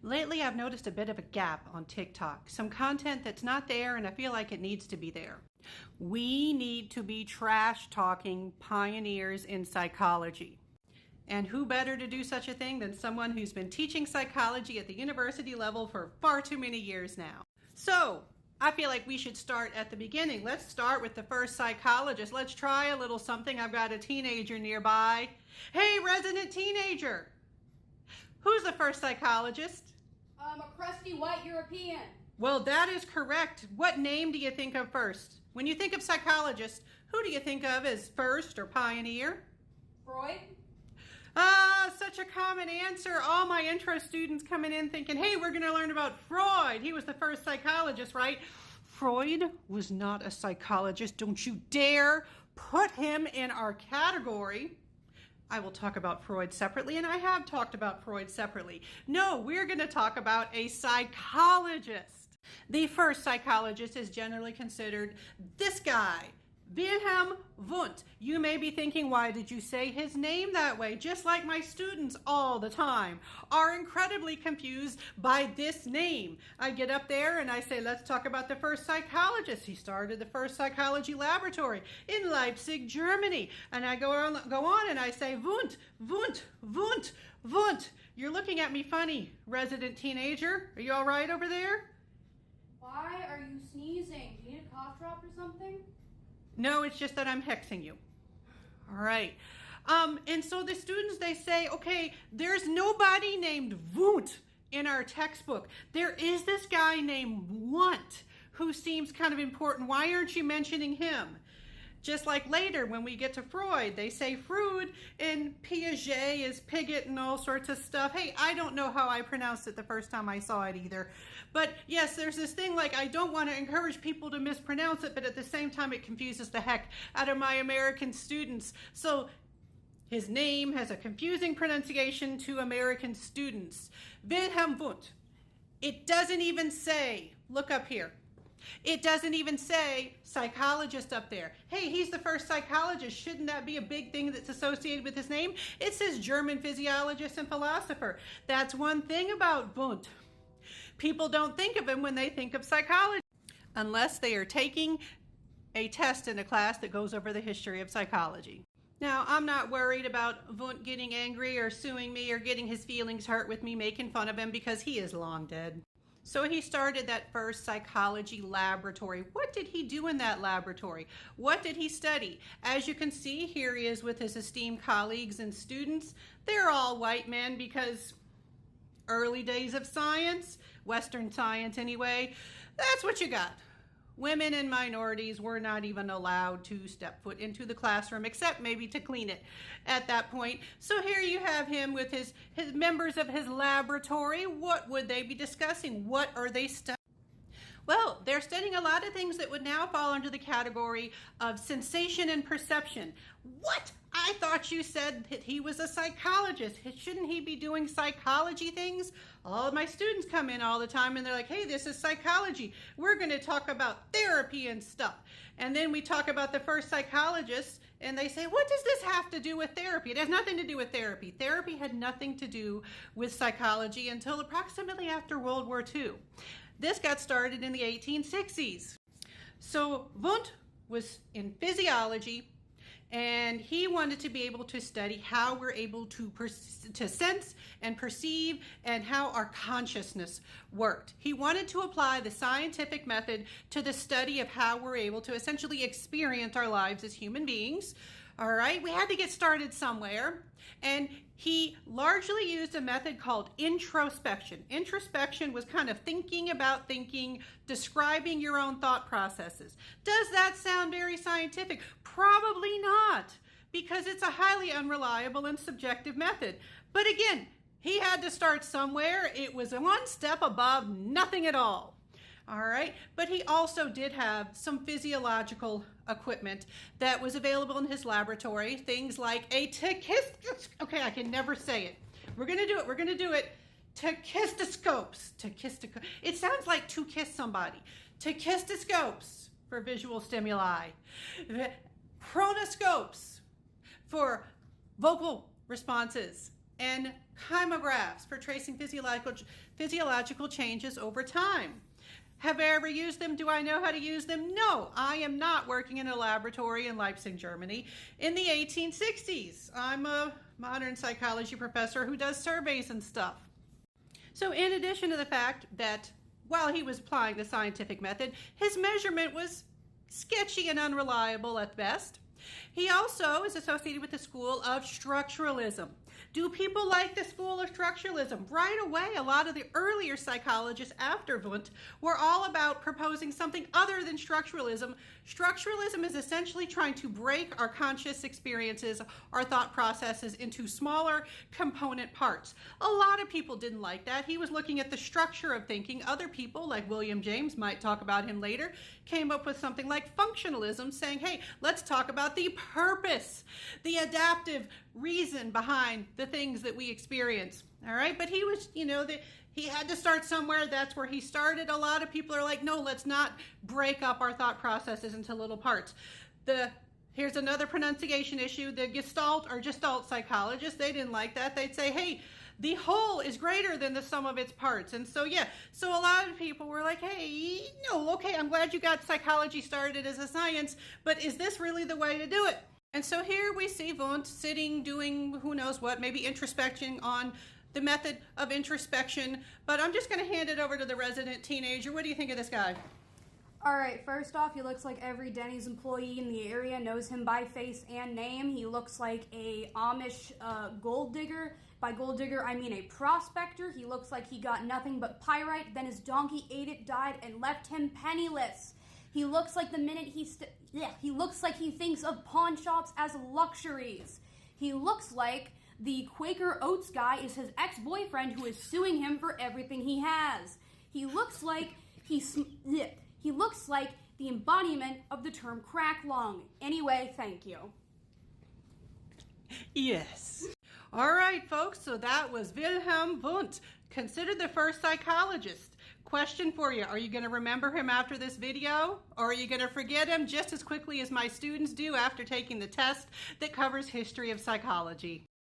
Lately, I've noticed a bit of a gap on TikTok. Some content that's not there, and I feel like it needs to be there. We need to be trash talking pioneers in psychology. And who better to do such a thing than someone who's been teaching psychology at the university level for far too many years now. So, I feel like we should start at the beginning. Let's start with the first psychologist. Let's try a little something. I've got a teenager nearby. Hey, resident teenager! Who's the first psychologist? A crusty white European. Well, that is correct. What name do you think of first? When you think of psychologist, who do you think of as first or pioneer? Freud. Such a common answer. All my intro students coming in thinking, hey, we're going to learn about Freud. He was the first psychologist, right? Freud was not a psychologist. Don't you dare put him in our category. I will talk about Freud separately, and I have talked about Freud separately. No, we're going to talk about a psychologist. The first psychologist is generally considered this guy, Wilhelm Wundt. You may be thinking, why did you say his name that way? Just like my students all the time are incredibly confused by this name. I get up there and I say, let's talk about the first psychologist. He started the first psychology laboratory in Leipzig, Germany. And I go on and I say, Wundt, Wundt, Wundt, Wundt. You're looking at me funny, resident teenager. Are you all right over there? Why are you sneezing? Do you need a cough drop or something? No, it's just that I'm hexing you. All right. And so the students, they say, okay, there's nobody named Wundt in our textbook. There is this guy named Wundt who seems kind of important. Why aren't you mentioning him? Just like later when we get to Freud, they say Freud and Piaget is Pigot and all sorts of stuff. Hey, I don't know how I pronounced it the first time I saw it either. But yes, there's this thing like I don't want to encourage people to mispronounce it, but at the same time it confuses the heck out of my American students. So his name has a confusing pronunciation to American students. Wilhelm Wundt. It doesn't even say, look up here. It doesn't even say psychologist up there. Hey, he's the first psychologist. Shouldn't that be a big thing that's associated with his name? It says German physiologist and philosopher. That's one thing about Wundt. People don't think of him when they think of psychology, unless they are taking a test in a class that goes over the history of psychology. Now, I'm not worried about Wundt getting angry or suing me or getting his feelings hurt with me making fun of him because he is long dead. So he started that first psychology laboratory. What did he do in that laboratory? What did he study? As you can see, here he is with his esteemed colleagues and students. They're all white men because early days of science, Western science anyway, that's what you got. Women and minorities were not even allowed to step foot into the classroom, except maybe to clean it at that point. So here you have him with his members of his laboratory. What would they be discussing? What are they studying? Well, they're studying a lot of things that would now fall under the category of sensation and perception. What? I thought you said that he was a psychologist. Shouldn't he be doing psychology things? All of my students come in all the time and they're like, hey, this is psychology. We're going to talk about therapy and stuff. And then we talk about the first psychologist and they say, what does this have to do with therapy? It has nothing to do with therapy. Therapy had nothing to do with psychology until approximately after World War II. This got started in the 1860s. So Wundt was in physiology, and he wanted to be able to study how we're able to sense and perceive and how our consciousness worked. He wanted to apply the scientific method to the study of how we're able to essentially experience our lives as human beings. All right, we had to get started somewhere, and he largely used a method called introspection. Introspection was kind of thinking about thinking, describing your own thought processes. Does that sound very scientific? Probably not, because it's a highly unreliable and subjective method. But again, he had to start somewhere. It was one step above nothing at all. All right, but he also did have some physiological equipment that was available in his laboratory, things like a okay, I can never say it. We're gonna do it. Tachistoscopes. It sounds like to kiss somebody. Tachistoscopes for visual stimuli. Chronoscopes for vocal responses. and chymographs for tracing physiological changes over time. Have I ever used them? Do I know how to use them? No, I am not working in a laboratory in Leipzig, Germany in the 1860s. I'm a modern psychology professor who does surveys and stuff. So in addition to the fact that while he was applying the scientific method, his measurement was sketchy and unreliable at best. He also is associated with the school of structuralism. Do people like the school of structuralism? Right away, a lot of the earlier psychologists after Wundt were all about proposing something other than structuralism. Structuralism is essentially trying to break our conscious experiences, our thought processes into smaller component parts. A lot of people didn't like that. He was looking at the structure of thinking. Other people, like William James, might talk about him later, came up with something like functionalism, saying, hey, let's talk about the purpose, the adaptive reason behind the things that we experience. All right, but he was, he had to start somewhere. That's where he started. A lot of people are like, no, let's not break up our thought processes into little parts. Here's another pronunciation issue. The Gestalt or Gestalt psychologists, they didn't like that. They'd say, hey, the whole is greater than the sum of its parts. And so, so a lot of people were like, hey, no, okay, I'm glad you got psychology started as a science, but is this really the way to do it? And so here we see Wundt sitting, doing who knows what, maybe introspection on the method of introspection. But I'm just going to hand it over to the resident teenager. What do you think of this guy? All right, first off, he looks like every Denny's employee in the area knows him by face and name. He looks like a Amish gold digger. By gold digger, I mean a prospector. He looks like he got nothing but pyrite, then his donkey ate it, died, and left him penniless. He looks like the minute he looks like he thinks of pawn shops as luxuries. He looks like the Quaker Oats guy is his ex-boyfriend who is suing him for everything he has. He looks like he looks like the embodiment of the term crack lung. Anyway, thank you. Yes. All right, folks, so that was Wilhelm Wundt, considered the first psychologist. Question for you, are you going to remember him after this video? Or are you going to forget him just as quickly as my students do after taking the test that covers history of psychology?